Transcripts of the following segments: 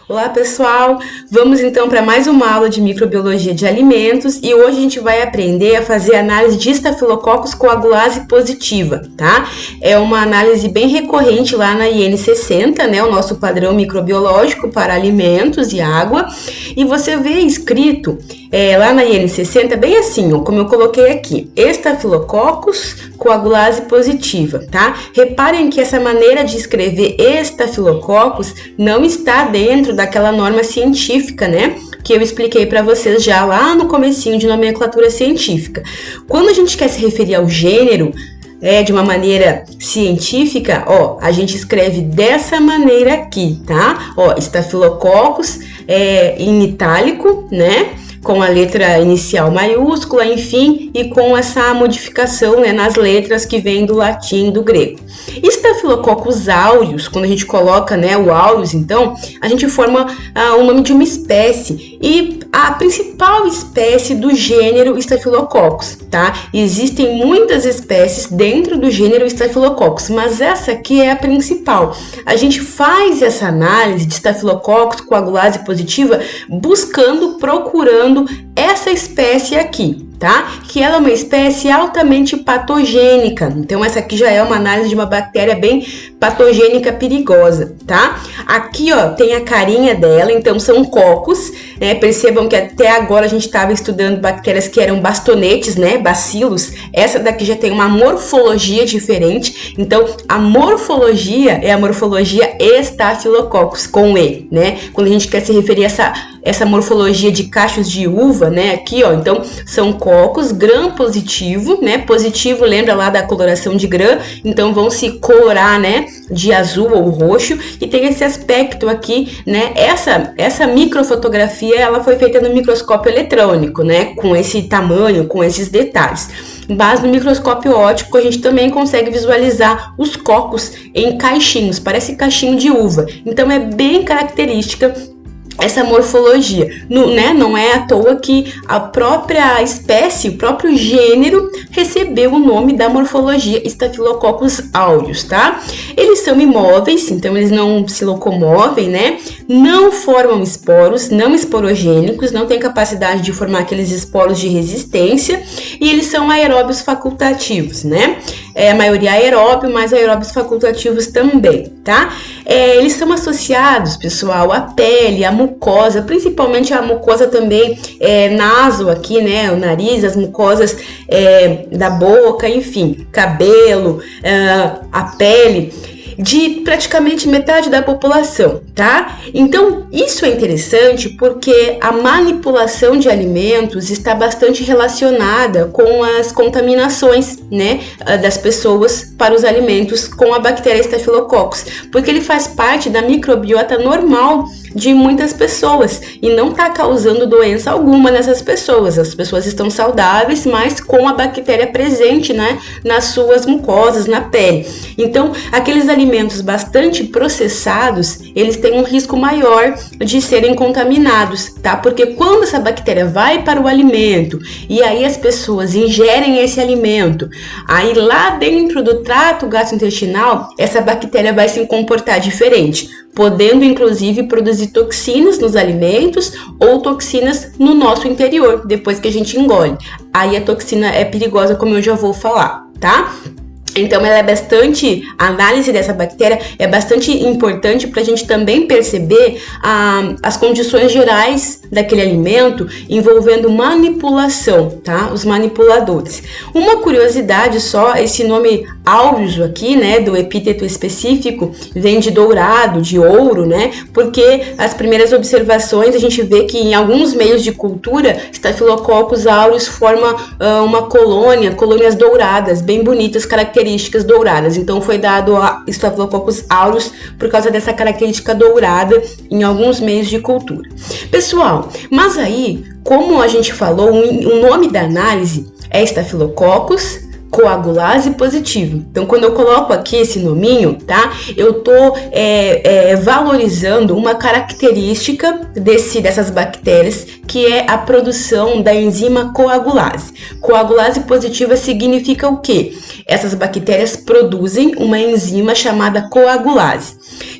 Olá pessoal, vamos então para mais uma aula de microbiologia de alimentos e hoje a gente vai aprender a fazer análise de Staphylococcus coagulase positiva, tá? É uma análise bem recorrente lá na IN 60, né? O nosso padrão microbiológico para alimentos e água, e você vê escrito lá na IN 60 bem assim, ó, como eu coloquei aqui, Staphylococcus coagulase positiva, tá? Reparem que essa maneira de escrever Staphylococcus não está dentro daquela norma científica, né? Que eu expliquei para vocês já lá no comecinho de nomenclatura científica. Quando a gente quer se referir ao gênero, de uma maneira científica, ó, a gente escreve dessa maneira aqui, tá? Ó, Staphylococcus em itálico, né? Com a letra inicial maiúscula, enfim, e com essa modificação, né, nas letras que vem do latim e do grego. Staphylococcus aureus, quando a gente coloca, né, o aureus, então, a gente forma o nome de uma espécie e a principal espécie do gênero Staphylococcus, tá? Existem muitas espécies dentro do gênero Staphylococcus, mas essa aqui é a principal. A gente faz essa análise de Staphylococcus coagulase positiva procurando essa espécie aqui, tá? Que ela é uma espécie altamente patogênica. Então essa aqui já é uma análise de uma bactéria bem patogênica perigosa, tá? Aqui, ó, tem a carinha dela, então são cocos, né? Percebam que até agora a gente estava estudando bactérias que eram bastonetes, né? Bacilos. Essa daqui já tem uma morfologia diferente. Então a morfologia é a morfologia Staphylococcus com E, né? Quando a gente quer se referir a essa morfologia de cachos de uva, né? Aqui, ó, então são cocos gram positivo, né? Positivo, lembra lá da coloração de gram, então vão se colorar, né? De azul ou roxo, e tem esse aspecto aqui, né? Essa microfotografia, ela foi feita no microscópio eletrônico, né? Com esse tamanho, com esses detalhes. Mas no microscópio óptico a gente também consegue visualizar os cocos em caixinhos, parece caixinho de uva. Então é bem característica essa morfologia, né? Não é à toa que a própria espécie, o próprio gênero recebeu o nome da morfologia Staphylococcus aureus, tá? Eles são imóveis, então eles não se locomovem, né? Não formam esporos, não esporogênicos, não têm capacidade de formar aqueles esporos de resistência, e eles são aeróbios facultativos, né? A maioria aeróbio, mas aeróbios facultativos também, tá? Eles são associados, pessoal, à pele, à mucosa, principalmente a mucosa também naso aqui, né? O nariz, as mucosas da boca, enfim, cabelo, a pele, de praticamente metade da população, tá? Então, isso é interessante porque a manipulação de alimentos está bastante relacionada com as contaminações, né, das pessoas para os alimentos com a bactéria Staphylococcus, porque ele faz parte da microbiota normal de muitas pessoas e não está causando doença alguma nessas pessoas. As pessoas estão saudáveis, mas com a bactéria presente, né, nas suas mucosas, na pele. Então, aqueles alimentos bastante processados, eles têm um risco maior de serem contaminados, tá? Porque quando essa bactéria vai para o alimento e aí as pessoas ingerem esse alimento, aí lá dentro do trato gastrointestinal, essa bactéria vai se comportar diferente, podendo inclusive produzir toxinas nos alimentos ou toxinas no nosso interior, depois que a gente engole. Aí a toxina é perigosa, como eu já vou falar, tá? Então, a análise dessa bactéria é bastante importante para a gente também perceber as condições gerais daquele alimento envolvendo manipulação, tá? Os manipuladores. Uma curiosidade só, esse nome aureus aqui, né, do epíteto específico, vem de dourado, de ouro, né? Porque as primeiras observações a gente vê que em alguns meios de cultura, Staphylococcus aureus forma uma colônias douradas, bem bonitas, características douradas. Então foi dado a Staphylococcus aureus por causa dessa característica dourada em alguns meios de cultura. Pessoal, mas aí, como a gente falou, o nome da análise é Staphylococcus coagulase positiva. Então, quando eu coloco aqui esse nominho, tá? Eu tô valorizando uma característica dessas bactérias, que é a produção da enzima coagulase. Coagulase positiva significa o quê? Essas bactérias produzem uma enzima chamada coagulase,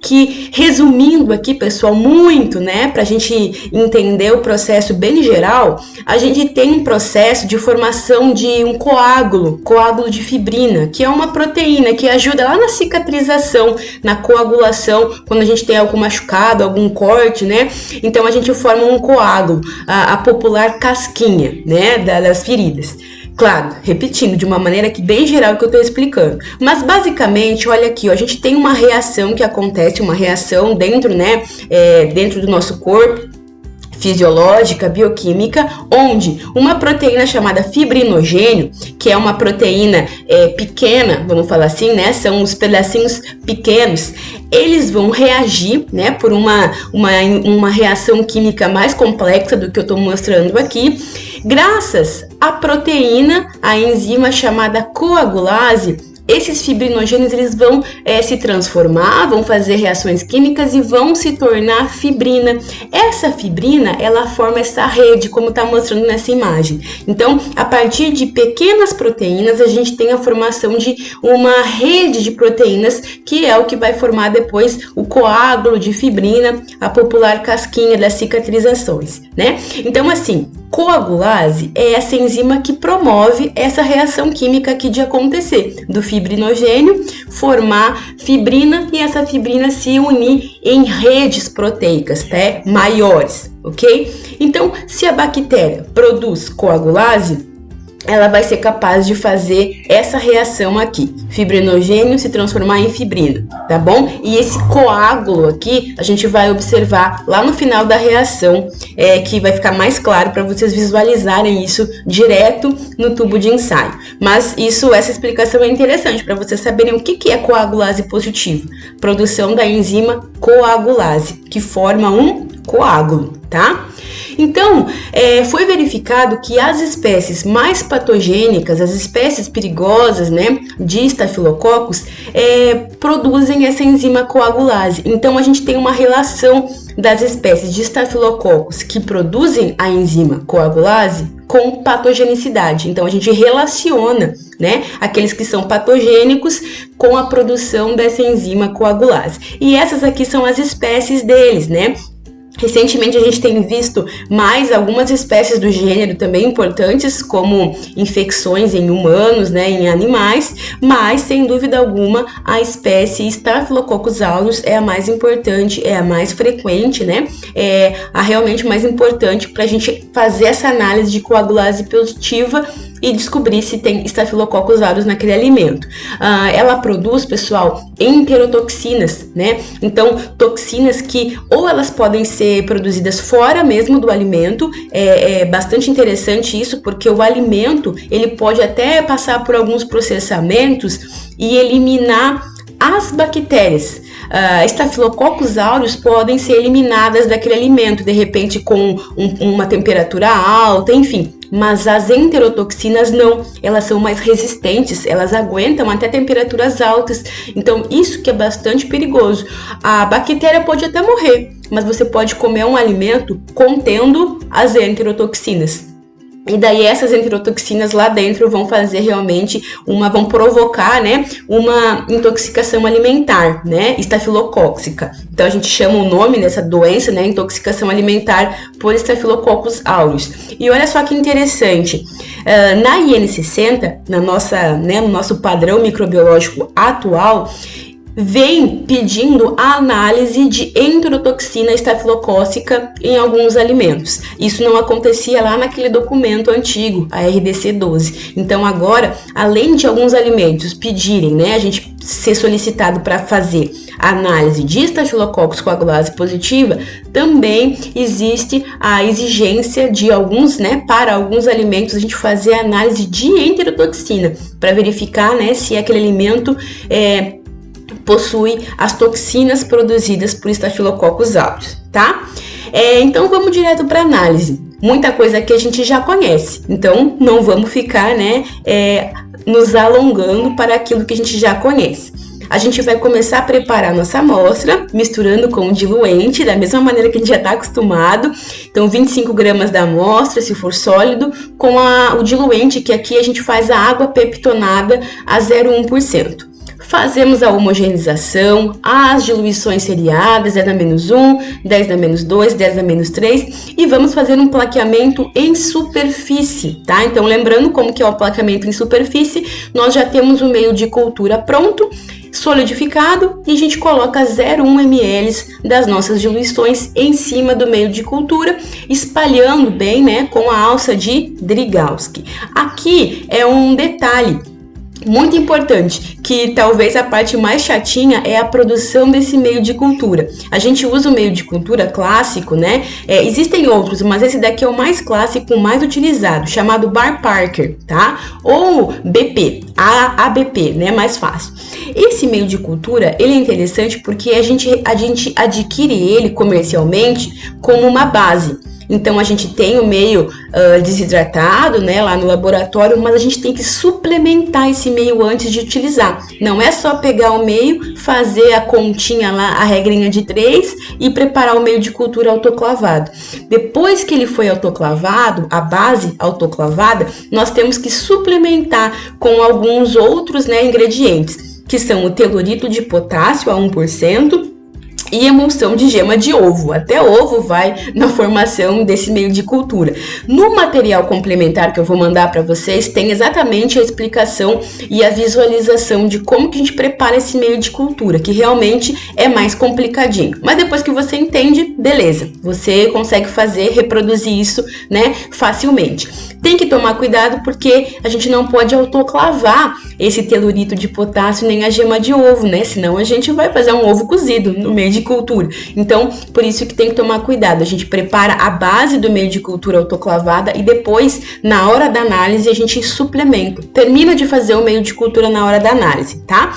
que, resumindo aqui, pessoal, muito, né, pra gente entender o processo bem geral, a gente tem um processo de formação de um coágulo de fibrina, que é uma proteína que ajuda lá na cicatrização, na coagulação, quando a gente tem algum machucado, algum corte, né, então a gente forma um coágulo, a popular casquinha, né, das feridas. Claro, repetindo de uma maneira que bem geral que eu estou explicando. Mas basicamente, olha aqui, ó, a gente tem uma reação que acontece, uma reação dentro, né, dentro do nosso corpo, fisiológica, bioquímica, onde uma proteína chamada fibrinogênio, que é uma proteína pequena, vamos falar assim, né, são os pedacinhos pequenos, eles vão reagir, né, por uma reação química mais complexa do que eu estou mostrando aqui, graças à proteína, a enzima chamada coagulase. Esses fibrinogênios, eles vão se transformar, vão fazer reações químicas e vão se tornar fibrina. Essa fibrina, ela forma essa rede, como está mostrando nessa imagem. Então, a partir de pequenas proteínas, a gente tem a formação de uma rede de proteínas, que é o que vai formar depois o coágulo de fibrina, a popular casquinha das cicatrizações, né? Então, assim, coagulase é essa enzima que promove essa reação química aqui de acontecer, do fibrinogênio formar fibrina e essa fibrina se unir em redes proteicas, tá? Maiores, ok? Então, se a bactéria produz coagulase, ela vai ser capaz de fazer essa reação aqui, fibrinogênio se transformar em fibrina, tá bom? E esse coágulo aqui, a gente vai observar lá no final da reação, que vai ficar mais claro para vocês visualizarem isso direto no tubo de ensaio. Mas essa explicação é interessante para vocês saberem o que é coagulase positiva. Produção da enzima coagulase, que forma um coágulo, tá? Então, foi verificado que as espécies mais patogênicas, as espécies perigosas, né, de estafilococcus, produzem essa enzima coagulase. Então, a gente tem uma relação das espécies de estafilococcus que produzem a enzima coagulase com patogenicidade. Então, a gente relaciona, né, aqueles que são patogênicos com a produção dessa enzima coagulase. E essas aqui são as espécies deles, né? Recentemente a gente tem visto mais algumas espécies do gênero também importantes, como infecções em humanos, né, em animais, mas sem dúvida alguma a espécie Staphylococcus aureus é a mais importante, é a mais frequente, né, é a realmente mais importante para a gente fazer essa análise de coagulase positiva e descobrir se tem Staphylococcus aureus naquele alimento. Ela produz, pessoal, enterotoxinas, né? Então, toxinas que ou elas podem ser produzidas fora mesmo do alimento, é bastante interessante isso, porque o alimento, ele pode até passar por alguns processamentos e eliminar as bactérias. Staphylococcus aureus podem ser eliminadas daquele alimento, de repente com uma temperatura alta, enfim. Mas as enterotoxinas não, elas são mais resistentes, elas aguentam até temperaturas altas, então isso que é bastante perigoso. A bactéria pode até morrer, mas você pode comer um alimento contendo as enterotoxinas. E daí essas enterotoxinas lá dentro vão fazer realmente vão provocar, né, uma intoxicação alimentar, né, estafilocóxica. Então a gente chama o nome dessa doença, né, intoxicação alimentar por Staphylococcus aureus. E olha só que interessante, na IN60, no nosso padrão microbiológico atual, vem pedindo a análise de enterotoxina estafilocócica em alguns alimentos. Isso não acontecia lá naquele documento antigo, a RDC 12. Então agora, além de alguns alimentos pedirem, né, a gente ser solicitado para fazer a análise de Staphylococcus coagulase positiva, também existe a exigência de alguns, né, para alguns alimentos a gente fazer a análise de enterotoxina para verificar, né, se aquele alimento possui as toxinas produzidas por Staphylococcus aureus, tá? Então vamos direto para análise. Muita coisa que a gente já conhece, então não vamos ficar, né, nos alongando para aquilo que a gente já conhece. A gente vai começar a preparar nossa amostra, misturando com o diluente, da mesma maneira que a gente já está acostumado. Então, 25 gramas da amostra, se for sólido, com o diluente, que aqui a gente faz a água peptonada a 0,1%. Fazemos a homogeneização, as diluições seriadas, 10-1, 10-2, 10-3 e vamos fazer um plaqueamento em superfície, tá? Então, lembrando como que é o plaqueamento em superfície, nós já temos o meio de cultura pronto, solidificado, e a gente coloca 0,1 ml das nossas diluições em cima do meio de cultura, espalhando bem, né, com a alça de Drygalski. Aqui é um detalhe muito importante, que talvez a parte mais chatinha é a produção desse meio de cultura. A gente usa o meio de cultura clássico, né? Existem outros, mas esse daqui é o mais clássico, o mais utilizado, chamado Bar Parker, tá? Ou BP, ABP, né? Mais fácil. Esse meio de cultura, ele é interessante porque a gente adquire ele comercialmente como uma base. Então, a gente tem o meio desidratado, né, lá no laboratório, mas a gente tem que suplementar esse meio antes de utilizar. Não é só pegar o meio, fazer a continha lá, a regrinha de 3 e preparar o meio de cultura autoclavado. Depois que ele foi autoclavado, a base autoclavada, nós temos que suplementar com alguns outros, né, ingredientes, que são o telurito de potássio a 1%, e emulsão de gema de ovo. Até ovo vai na formação desse meio de cultura. No material complementar que eu vou mandar para vocês, tem exatamente a explicação e a visualização de como que a gente prepara esse meio de cultura, que realmente é mais complicadinho. Mas depois que você entende, beleza, você consegue fazer, reproduzir isso, né, facilmente. Tem que tomar cuidado porque a gente não pode autoclavar esse telurito de potássio nem a gema de ovo, né? Senão a gente vai fazer um ovo cozido no meio de cultura. Então, por isso que tem que tomar cuidado. A gente prepara a base do meio de cultura autoclavada e depois, na hora da análise, a gente suplementa. Termina de fazer o meio de cultura na hora da análise, tá?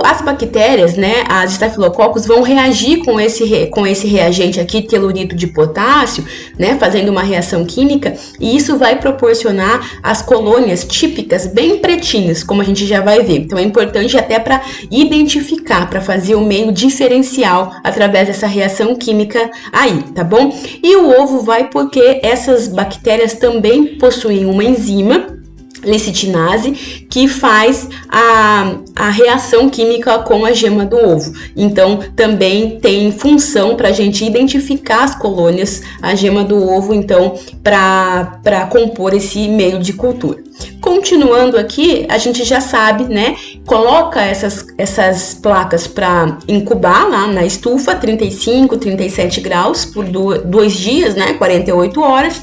As bactérias, né, as estafilococcus, vão reagir com esse reagente aqui, telurito de potássio, né, fazendo uma reação química, e isso vai proporcionar as colônias típicas bem pretinhas, como a gente já vai ver. Então é importante até para identificar, para fazer o meio diferencial através dessa reação química aí, tá bom? E o ovo vai porque essas bactérias também possuem uma enzima, lecitinase, que faz a reação química com a gema do ovo. Então, também tem função para a gente identificar as colônias, a gema do ovo, então, para compor esse meio de cultura. Continuando aqui, a gente já sabe, né? Coloca essas placas para incubar lá na estufa, 35, 37 graus por 2 dias, né? 48 horas.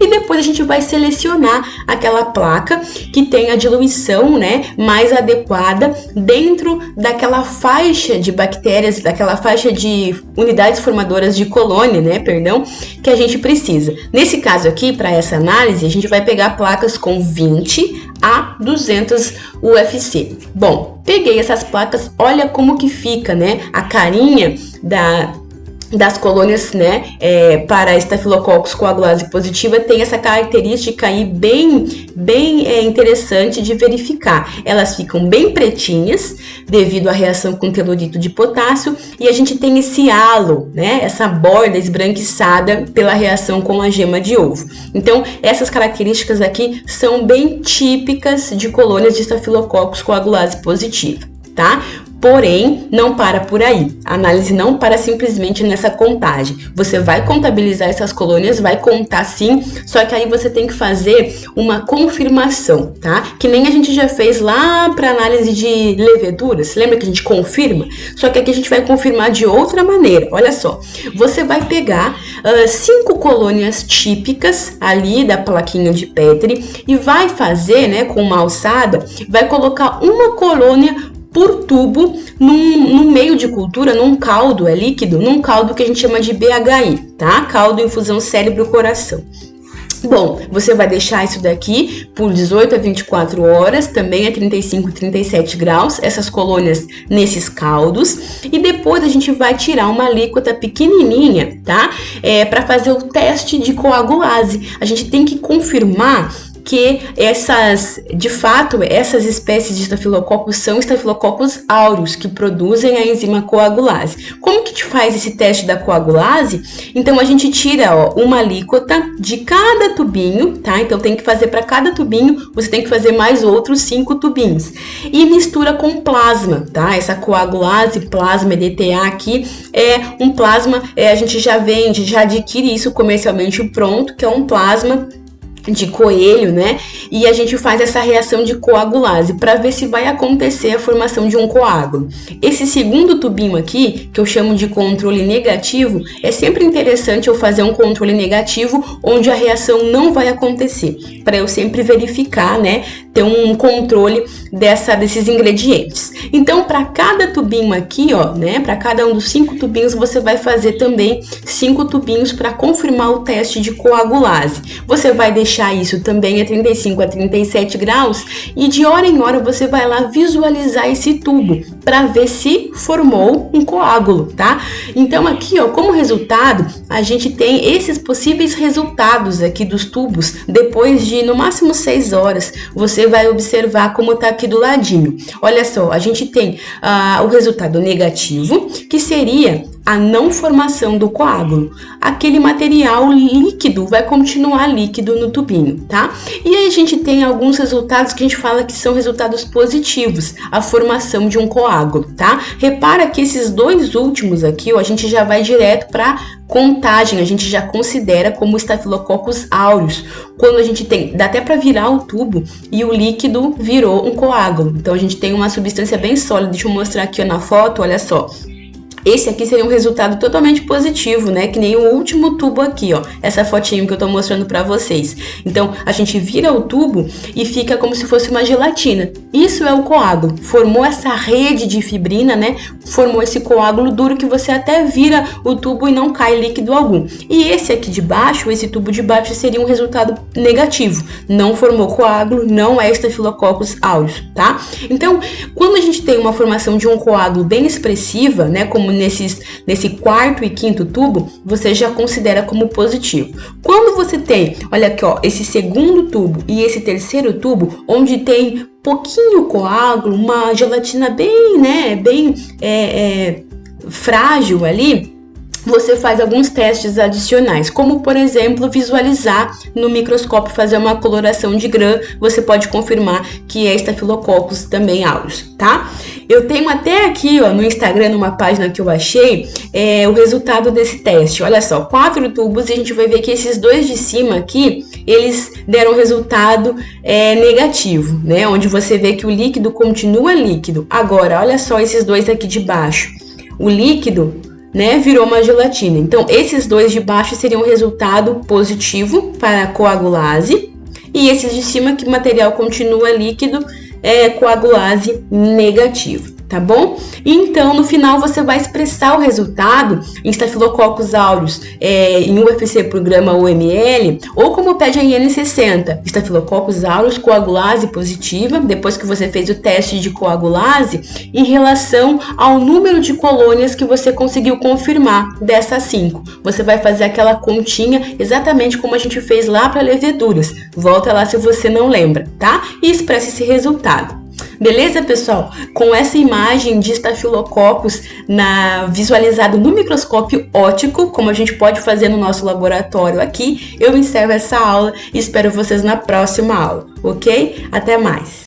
E depois a gente vai selecionar aquela placa que tem a diluição, né, mais adequada dentro daquela faixa de bactérias, daquela faixa de unidades formadoras de colônia, né, que a gente precisa. Nesse caso aqui, para essa análise, a gente vai pegar placas com 20 a 200 UFC. Bom, peguei essas placas, olha como que fica, né, a carinha das colônias, né, para Staphylococcus coagulase positiva, tem essa característica aí bem interessante de verificar. Elas ficam bem pretinhas devido à reação com telurito de potássio e a gente tem esse halo, né, essa borda esbranquiçada pela reação com a gema de ovo. Então, essas características aqui são bem típicas de colônias de Staphylococcus coagulase positiva, tá? Porém, não para por aí. A análise não para simplesmente nessa contagem. Você vai contabilizar essas colônias, vai contar sim, só que aí você tem que fazer uma confirmação, tá? Que nem a gente já fez lá para análise de leveduras. Lembra que a gente confirma? Só que aqui a gente vai confirmar de outra maneira. Olha só, você vai pegar 5 colônias típicas ali da plaquinha de Petri e vai fazer, né, com uma alçada, vai colocar uma colônia por tubo num meio de cultura, num caldo, é líquido, num caldo que a gente chama de BHI, tá? Caldo infusão cérebro-coração. Bom, você vai deixar isso daqui por 18 a 24 horas, também a 35, 37 graus, essas colônias nesses caldos. E depois a gente vai tirar uma alíquota pequenininha, tá? Para fazer o teste de coagulase. A gente tem que confirmar que de fato, essas espécies de estafilococos são estafilococos aureus, que produzem a enzima coagulase. Como que te faz esse teste da coagulase? Então, a gente tira, ó, uma alíquota de cada tubinho, tá? Então, tem que fazer para cada tubinho, você tem que fazer mais outros 5 tubinhos. E mistura com plasma, tá? Essa coagulase, plasma EDTA aqui, é um plasma, a gente já vende, já adquire isso comercialmente pronto, que é um plasma de coelho, né? E a gente faz essa reação de coagulase para ver se vai acontecer a formação de um coágulo. Esse segundo tubinho aqui, que eu chamo de controle negativo, é sempre interessante eu fazer um controle negativo onde a reação não vai acontecer, para eu sempre verificar, né? Ter um controle desses ingredientes. Então, para cada tubinho aqui, ó, né? Para cada um dos 5 tubinhos, você vai fazer também 5 tubinhos para confirmar o teste de coagulase. Você vai deixar isso também a 35 a 37 graus e de hora em hora você vai lá visualizar esse tubo para ver se formou um coágulo, tá? Então aqui, ó, como resultado, a gente tem esses possíveis resultados aqui dos tubos. Depois de no máximo 6 horas, você vai observar como tá aqui do ladinho. Olha só, a gente tem o resultado negativo, que seria a não formação do coágulo. Aquele material líquido vai continuar líquido no tubinho, tá? E aí a gente tem alguns resultados que a gente fala que são resultados positivos, a formação de um coágulo, tá? Repara que esses 2 últimos aqui, ó, a gente já vai direto para contagem, a gente já considera como Staphylococcus aureus. Quando a gente tem, dá até para virar o tubo e o líquido virou um coágulo. Então a gente tem uma substância bem sólida. Deixa eu mostrar aqui, ó, na foto, olha só. Esse aqui seria um resultado totalmente positivo, né? Que nem o último tubo aqui, ó. Essa fotinho que eu tô mostrando pra vocês. Então, a gente vira o tubo e fica como se fosse uma gelatina. Isso é o coágulo. Formou essa rede de fibrina, né? Formou esse coágulo duro que você até vira o tubo e não cai líquido algum. E esse aqui de baixo, esse tubo de baixo, seria um resultado negativo. Não formou coágulo, não é Staphylococcus aureus, tá? Então, quando a gente tem uma formação de um coágulo bem expressiva, né? Como nesse quarto e quinto tubo, você já considera como positivo. Quando você tem, olha aqui, ó, esse segundo tubo e esse terceiro tubo, onde tem pouquinho coágulo, uma gelatina bem, né, bem frágil ali, você faz alguns testes adicionais, como por exemplo visualizar no microscópio, fazer uma coloração de Gram, você pode confirmar que é Staphylococcus também aureus, tá? Eu tenho até aqui, ó, no Instagram, numa página que eu achei, o resultado desse teste. Olha só, 4 tubos e a gente vai ver que esses 2 de cima aqui, eles deram resultado negativo, né? Onde você vê que o líquido continua líquido. Agora, olha só esses 2 aqui de baixo. O líquido, né, virou uma gelatina. Então, esses 2 de baixo seriam um resultado positivo para a coagulase. E esses de cima, que o material continua líquido, coagulase negativo, tá bom? Então, no final, você vai expressar o resultado em Staphylococcus aureus em UFC por grama ou ml, ou como pede a IN60, Staphylococcus aureus coagulase positiva, depois que você fez o teste de coagulase, em relação ao número de colônias que você conseguiu confirmar dessas 5. Você vai fazer aquela continha exatamente como a gente fez lá para leveduras. Volta lá se você não lembra, tá? E expressa esse resultado. Beleza, pessoal? Com essa imagem de Staphylococcus visualizado no microscópio óptico, como a gente pode fazer no nosso laboratório aqui, eu encerro essa aula e espero vocês na próxima aula, ok? Até mais!